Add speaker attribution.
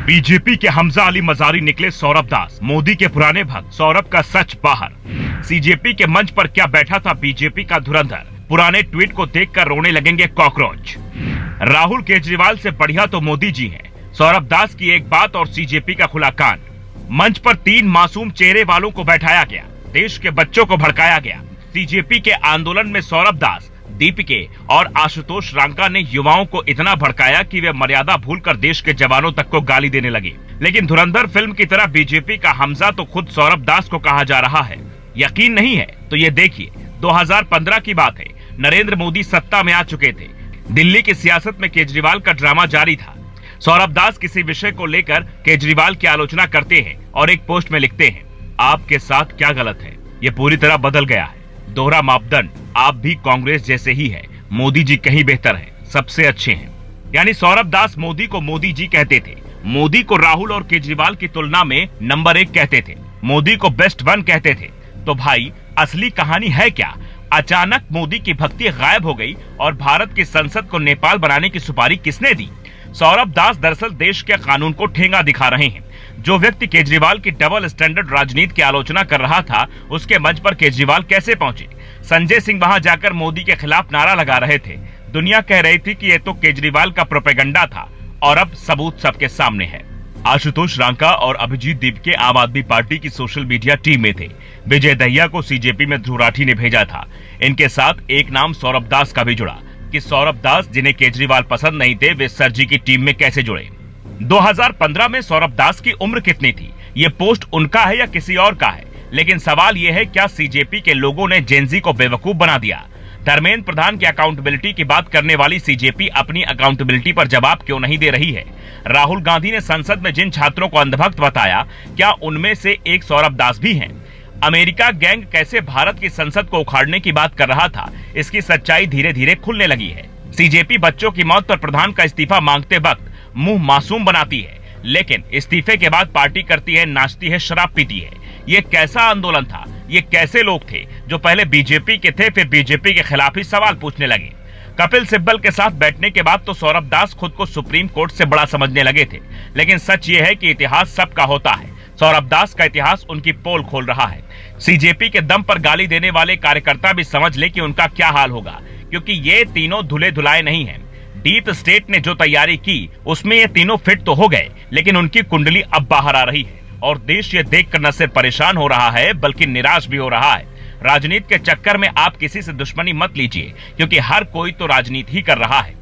Speaker 1: BJP के हमजा अली मजारी निकले सौरभ दास, मोदी के पुराने भक्त, सौरभ का सच बाहर। सीजेपी के मंच पर क्या बैठा था बीजेपी का धुरंधर, पुराने ट्वीट को देखकर रोने लगेंगे कॉकरोच। राहुल केजरीवाल से बढ़िया तो मोदी जी हैं। सौरभ दास की एक बात और सीजेपी का खुला कान। मंच पर 3 मासूम चेहरे वालों को बैठाया गया, देश के बच्चों को भड़काया गया। सीजेपी के आंदोलन में सौरभ दास, दीपिके और आशुतोष रांका ने युवाओं को इतना भड़काया कि वे मर्यादा भूलकर देश के जवानों तक को गाली देने लगे। लेकिन धुरंधर फिल्म की तरह बीजेपी का हमजा तो खुद सौरभ दास को कहा जा रहा है। यकीन नहीं है तो ये देखिए, 2015 की बात है। नरेंद्र मोदी सत्ता में आ चुके थे। दिल्ली की सियासत में केजरीवाल का ड्रामा जारी था। सौरभ दास किसी विषय को लेकर केजरीवाल की आलोचना करते हैं और एक पोस्ट में लिखते हैं, आपके साथ क्या गलत है, ये पूरी तरह बदल गया है। दोहरा मापदंड, आप भी कांग्रेस जैसे ही है, मोदी जी कहीं बेहतर है, सबसे अच्छे हैं। यानी सौरभ दास मोदी को मोदी जी कहते थे, मोदी को राहुल और केजरीवाल की तुलना में नंबर 1 कहते थे, मोदी को बेस्ट 1 कहते थे। तो भाई असली कहानी है क्या? अचानक मोदी की भक्ति गायब हो गई और भारत की संसद को नेपाल बनाने की सुपारी किसने दी? सौरभ दास दरअसल देश के कानून को ठेंगा दिखा रहे हैं। जो व्यक्ति केजरीवाल की डबल स्टैंडर्ड राजनीति की आलोचना कर रहा था, उसके मंच पर केजरीवाल कैसे पहुंचे? संजय सिंह वहां जाकर मोदी के खिलाफ नारा लगा रहे थे। दुनिया कह रही थी कि ये तो केजरीवाल का प्रोपेगेंडा था और अब सबूत सबके सामने है। आशुतोष रांका और अभिजीत दीपके आम आदमी पार्टी की सोशल मीडिया टीम में थे। विजय दहिया को सीजेपी में ध्रुव राठी ने भेजा था। इनके साथ एक नाम सौरभ दास का भी जुड़ा कि सौरभ दास, जिन्हें केजरीवाल पसंद नहीं थे, वे सर जी की टीम में कैसे जुड़े। 2015 में सौरभ दास की उम्र कितनी थी? ये पोस्ट उनका है या किसी और का है? लेकिन सवाल यह है, क्या सीजेपी के लोगों ने जेनजी को बेवकूफ बना दिया? धर्मेंद्र प्रधान की अकाउंटेबिलिटी की बात करने वाली सीजेपी अपनी अकाउंटेबिलिटी पर जवाब क्यों नहीं दे रही है? राहुल गांधी ने संसद में जिन छात्रों को अंधभक्त बताया, क्या उनमें से एक सौरभ दास भी हैं? अमेरिका गैंग कैसे भारत की संसद को उखाड़ने की बात कर रहा था, इसकी सच्चाई धीरे धीरे खुलने लगी है। सीजेपी बच्चों की मौत पर प्रधान का इस्तीफा मांगते वक्त मुंह मासूम बनाती है, लेकिन इस्तीफे के बाद पार्टी करती है, नाचती है, शराब पीती है। ये कैसा आंदोलन था? ये कैसे लोग थे जो पहले बीजेपी के थे, फिर बीजेपी के खिलाफ ही सवाल पूछने लगे? कपिल सिब्बल के साथ बैठने के बाद तो सौरभ दास खुद को सुप्रीम कोर्ट से बड़ा समझने लगे थे। लेकिन सच ये है कि इतिहास सबका होता है। सौरभ दास का इतिहास उनकी पोल खोल रहा है। सीजेपी के दम पर गाली देने वाले कार्यकर्ता भी समझ ले कि उनका क्या हाल होगा, क्योंकि ये तीनों धुले धुलाए नहीं हैं। डीप स्टेट ने जो तैयारी की, उसमें ये तीनों फिट तो हो गए, लेकिन उनकी कुंडली अब बाहर आ रही है और देश ये देखकर न सिर्फ परेशान हो रहा है, बल्कि निराश भी हो रहा है। राजनीति के चक्कर में आप किसी से दुश्मनी मत लीजिए, क्योंकि हर कोई तो राजनीति ही कर रहा है।